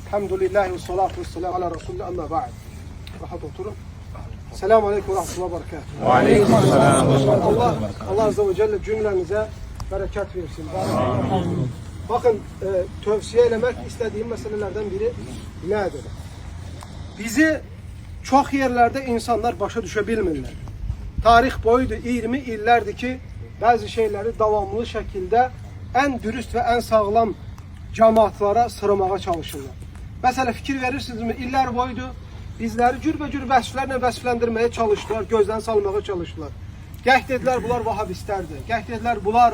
Elhamdülillahi ve salatu ve selamu ala Resulü amma ba'd. Rahat oturun. Selamun aleyküm ve rahmetullahi ve berekatuhu. Ve aleykümselam. Allah Azze ve Celle cümlemize bereket versin. Bakın tövsiye eləmək istediğim meselelerden biri nedir? Bizi çok yerlerde insanlar başa düşe bilmirlər. Tarih boyudur 20 illərdir ki bazı şeyleri davamlı şekilde en dürüst ve en sağlam cemaatlara sıramağa çalışırlar. Mesela fikir verirsiniz mi? İller boydu bizleri cürbəcür vəsflərlə vəsfləndirməyə çalıştılar, gözdən salmağa çalıştılar. Gəh dedilər bunlar vahabistlərdir, gəh dedilər bunlar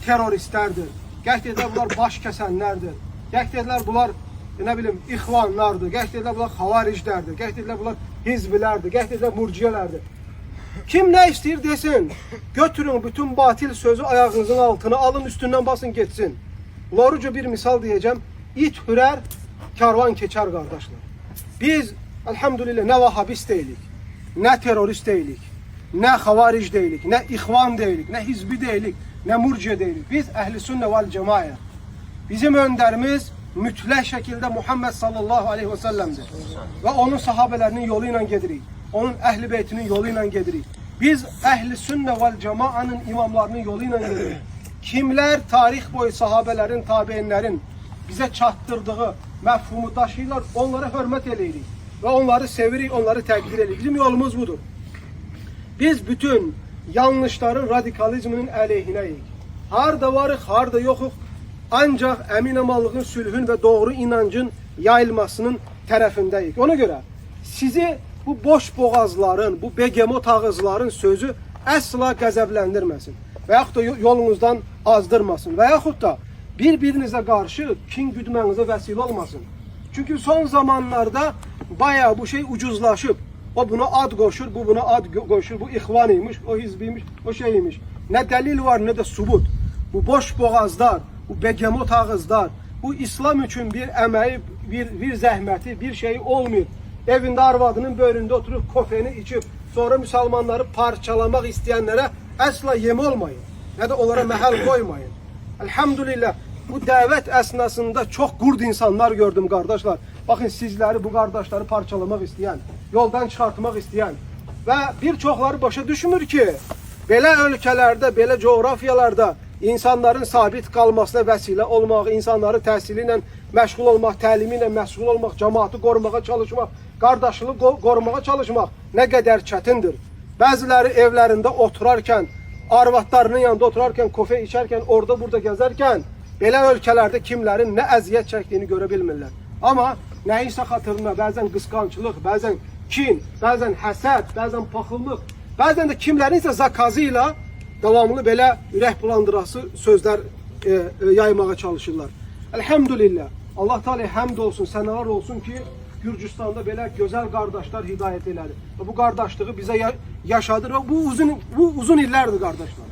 teröristlərdir, gəh dedilər bunlar baş kəsənlərdir, gəh dedilər bunlar ne bileyim ixvanlardır, gəh dedilər bunlar xavariclərdir, gəh dedilər bunlar hizbilərdir, gəh dedilər murciyelərdir. Kim ne istəyir desin, götürün bütün batil sözü ayağınızın altına alın, üstünden basın geçsin. Lorucu bir misal diyeceğim, it hürər, karvan keçər qardaşlar. Biz elhamdülillah ne vahabist deyilik, ne terörist deyilik, ne xavaric deyilik, ne ixvan deyilik, ne hizbi deyilik, ne murciye deyilik. Biz ehli sünne vel cemaat. Bizim önderimiz mütlak şekilde Muhammed sallallahu aleyhi ve sellem'dir. Ve onun sahabelerinin yoluyla gedirik. Onun ehli beytinin yoluyla gedirik. Biz ehli sünne vel cemaat'ın imamlarının yoluyla gedirik. Kimler tarih boyu sahabelerin, tabiinlerin bize çattırdığı mefhumu taşıyırlar, onlara hürmet eləyirik. Ve onları sevirik, onları təqdir edirik. Bizim yolumuz budur. Biz bütün yanlışların, radikalizminin əleyhinəyik. Harda varıq, harda yoxuq. Ancaq əmin amallığın, sülhün ve doğru inancın yayılmasının tərəfindəyik. Ona göre sizi bu boş boğazların, bu begemot ağızların sözü əsla qəzəbləndirməsin. Və yaxud da yolunuzdan azdırmasın. Və yaxud da bir-birinizə qarşı kin güdmənizə vəsilə olmasın. Çünkü son zamanlarda bayağı bu şey ucuzlaşıp, o buna ad koşur, bu buna ad koşur, bu ihvanıymış, o hizbiymiş, o şeymiş. Ne delil var ne de subut. Bu boş boğazlar, bu begemot ağızlar, bu İslam için bir emeği, bir zəhməti, bir şey olmuyor. Evinde arvadının böğründe oturup kofeni içip, sonra Müslümanları parçalamak isteyenlere asla yem olmayın. Ne de onlara mehal koymayın. Elhamdülillah. Bu davet esnasında çok gurd insanlar gördüm kardeşler. Bakın sizleri, bu kardeşleri parçalamak isteyen, yoldan çıkartmak isteyen ve birçokları başa düşmür ki belə ölkelerde, belə coğrafyalarda insanların sabit kalmasına vesile olmak, insanları təhsiliyle məşğul olmak, təlimiyle məşğul olmak, cemaati korumağa çalışmak, kardeşliği korumağa çalışmak ne kadar çətindir. Bazıları evlerinde oturarken, arvatlarının yanında oturarken, kofe içerken, orada burada gezerken belə ölkəlerde kimlerin ne əziyyət çəkdiyini görə bilmirlər. Ama neyse xatırına bazen kıskançlık, bazen kin, bazen həsəd, bazen paxıllıq, bazen de kimlerin ise zakazıyla devamlı belə ürək bulandırası sözler yaymağa çalışırlar. Elhamdülillah. Allah Teala həmd olsun, sənalar olsun ki Gürcistan'da belə gözəl qardaşlar hidayət elədi. Ve bu qardaşlığı bize yaşadır ve bu uzun illərdir qardaşlar.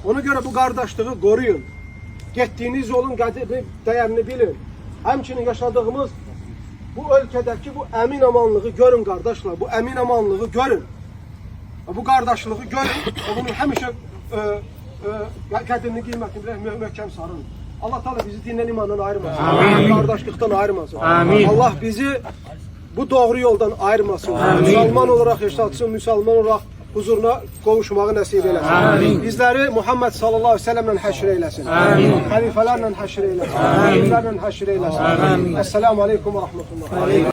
Ona göre bu qardaşlığı koruyun. Gittiğiniz yolun değerini bilin. Həmçinin yaşadığımız bu ülkedeki bu emin amanlığı görün kardeşler. Bu emin amanlığı görün. Bu kardeşliği görün. Bunu həmişə qədrini, qiymətini möhkəm sarın. Allah Teala bizi dindən imandan ayırmasın. Amin. Kardeşlikten ayırmasın. Amin. Allah bizi bu doğru yoldan ayırmasın. Amin. Müslüman olarak yaşatsın, Müslüman olarak huzuruna qovuşmağı nəsib eləsin. Amin. Bizləri Muhammed sallallahu aleyhi ve sellemle həşr eyləsin. Amin. Xəlifələrlə həşr eyləsin. Amin. Həşr eyləsin. Amin. Esselamu aleyküm ve rahmetullah.